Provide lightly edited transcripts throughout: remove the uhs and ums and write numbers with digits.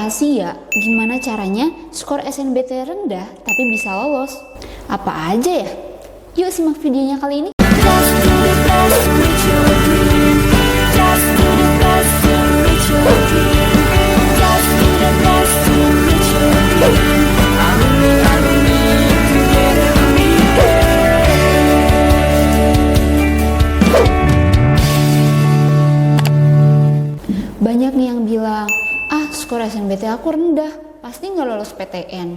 rahasia gimana caranya skor SNBT rendah tapi bisa lolos. Apa aja ya? Yuk simak videonya kali ini. Banyak nih yang bilang, skor SNBT aku rendah, pasti nggak lolos PTN.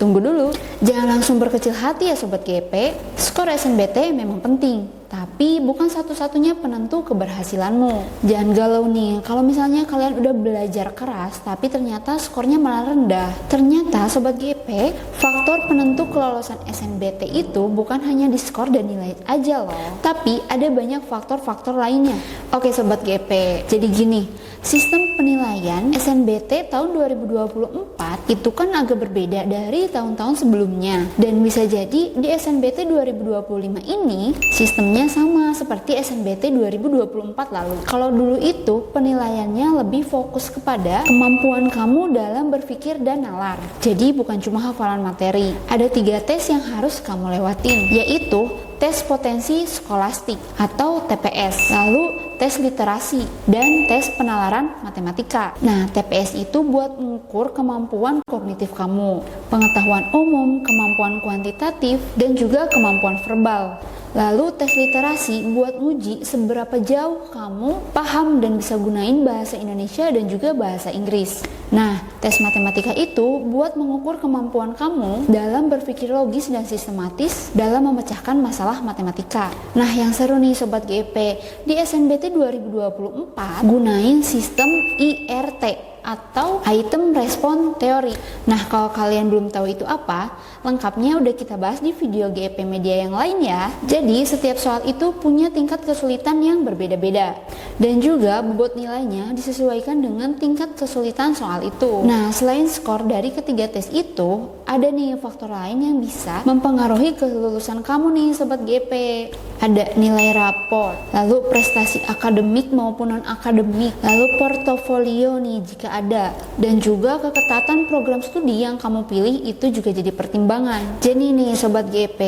Tunggu dulu. Jangan langsung berkecil hati ya Sobat GP. Skor SNBT memang penting, tapi bukan satu-satunya penentu keberhasilanmu. Jangan galau nih, kalau misalnya kalian udah belajar keras, tapi ternyata skornya malah rendah. Ternyata Sobat GP, faktor penentu kelolosan SNBT itu bukan hanya di skor dan nilai aja loh, tapi ada banyak faktor-faktor lainnya. Oke Sobat GP, jadi gini, sistem penilaian SNBT tahun 2024 itu kan agak berbeda dari tahun-tahun sebelumnya. Dan bisa jadi di SNBT 2025 ini sistemnya sama seperti SNBT 2024 lalu. Kalau dulu itu penilaiannya lebih fokus kepada kemampuan kamu dalam berpikir dan nalar. Jadi bukan cuma hafalan materi. Ada 3 tes yang harus kamu lewatin, yaitu tes potensi skolastik atau TPS, lalu tes literasi, dan tes penalaran matematika. Nah, TPS itu buat mengukur kemampuan kognitif kamu, pengetahuan umum, kemampuan kuantitatif, dan juga kemampuan verbal. Lalu tes literasi buat nguji seberapa jauh kamu paham dan bisa gunain bahasa Indonesia dan juga bahasa Inggris. Nah, tes matematika itu buat mengukur kemampuan kamu dalam berpikir logis dan sistematis dalam memecahkan masalah matematika. Nah, yang seru nih Sobat GP, di SNBT 2024 gunain sistem IRT atau Item Response Theory. Nah, kalau kalian belum tahu itu apa, lengkapnya udah kita bahas di video GP Media yang lain ya. Jadi, setiap soal itu punya tingkat kesulitan yang berbeda-beda. Dan juga bobot nilainya disesuaikan dengan tingkat kesulitan soal itu. Nah, selain skor dari ketiga tes itu, ada nih faktor lain yang bisa mempengaruhi kelulusan kamu nih Sobat GP. Ada nilai rapor, lalu prestasi akademik maupun non-akademik, lalu portofolio nih jika ada, dan juga keketatan program studi yang kamu pilih itu juga jadi pertimbangan. Jadi nih Sobat GP,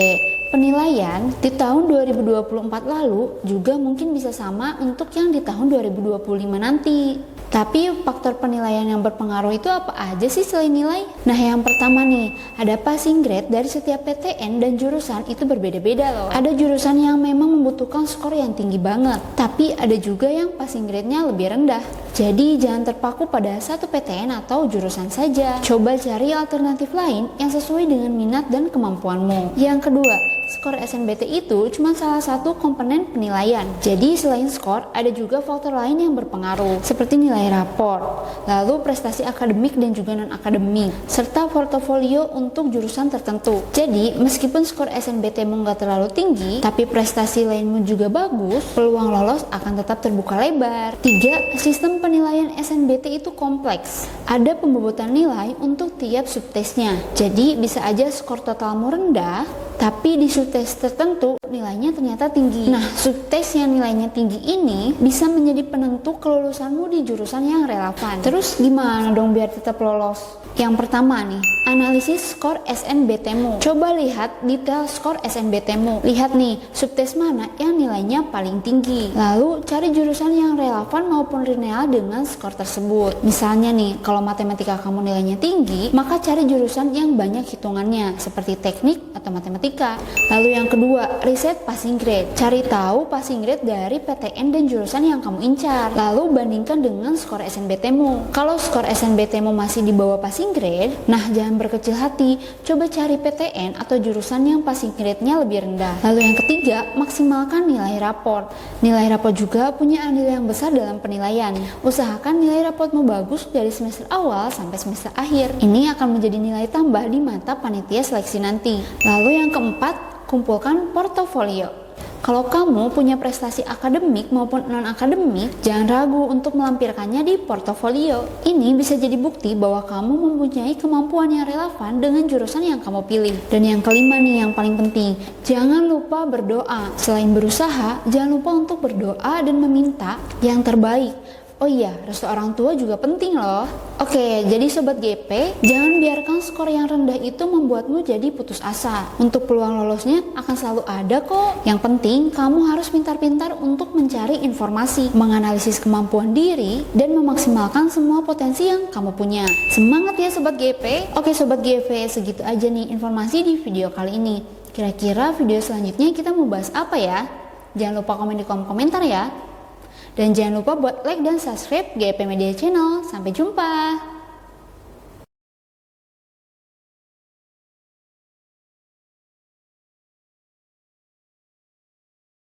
penilaian di tahun 2024 lalu juga mungkin bisa sama untuk yang di tahun 2025 nanti. Tapi faktor penilaian yang berpengaruh itu apa aja sih selain nilai? Nah, yang pertama nih, ada passing grade dari setiap PTN dan jurusan itu berbeda-beda loh. Ada jurusan yang memang membutuhkan skor yang tinggi banget, tapi ada juga yang passing grade-nya lebih rendah. Jadi jangan terpaku pada satu PTN atau jurusan saja. Coba cari alternatif lain yang sesuai dengan minat dan kemampuanmu. Yang kedua, skor SNBT itu cuma salah satu komponen penilaian. Jadi selain skor, ada juga faktor lain yang berpengaruh, seperti nilai rapor, lalu prestasi akademik dan juga non-akademik, serta portofolio untuk jurusan tertentu. Jadi, meskipun skor SNBT-mu nggak terlalu tinggi, tapi prestasi lainmu juga bagus, peluang lolos akan tetap terbuka lebar. 3. Sistem penilaian SNBT itu kompleks. Ada pembobotan nilai untuk tiap subtesnya. Jadi, bisa aja skor totalmu rendah, tapi di subtes tertentu nilainya ternyata tinggi. Nah, subtes yang nilainya tinggi ini bisa menjadi penentu kelulusanmu di jurusan yang relevan. Terus gimana dong biar tetap lolos? Yang pertama nih, analisis skor SNBT-mu. Coba lihat detail skor SNBT-mu. Lihat nih, subtes mana yang nilainya paling tinggi. Lalu cari jurusan yang relevan maupun linear dengan skor tersebut. Misalnya nih, kalau matematika kamu nilainya tinggi, maka cari jurusan yang banyak hitungannya, seperti teknik atau matematika. Lalu yang kedua, riset passing grade. Cari tahu passing grade dari PTN dan jurusan yang kamu incar. Lalu bandingkan dengan skor SNBT-mu. Kalau skor SNBT-mu masih di bawah passing grade, nah jangan berkecil hati, coba cari PTN atau jurusan yang passing grade-nya lebih rendah. Lalu yang ketiga, maksimalkan nilai rapor. Nilai rapor juga punya andil yang besar dalam penilaian. Usahakan nilai raportmu bagus dari semester awal sampai semester akhir. Ini akan menjadi nilai tambah di mata panitia seleksi nanti. Lalu yang keempat, kumpulkan portofolio. Kalau kamu punya prestasi akademik maupun non-akademik, jangan ragu untuk melampirkannya di portofolio. Ini bisa jadi bukti bahwa kamu mempunyai kemampuan yang relevan dengan jurusan yang kamu pilih. Dan yang kelima nih yang paling penting, jangan lupa berdoa. Selain berusaha, jangan lupa untuk berdoa dan meminta yang terbaik. Oh iya, restu orang tua juga penting loh. Oke, jadi Sobat GP, jangan biarkan skor yang rendah itu membuatmu jadi putus asa. Untuk peluang lolosnya akan selalu ada kok. Yang penting, kamu harus pintar-pintar untuk mencari informasi, menganalisis kemampuan diri, dan memaksimalkan semua potensi yang kamu punya. Semangat ya Sobat GP. Oke Sobat GP, segitu aja nih informasi di video kali ini. Kira-kira video selanjutnya kita mau bahas apa ya? Jangan lupa komen di kolom komentar ya. Dan jangan lupa buat like dan subscribe GP Media Channel. Sampai jumpa.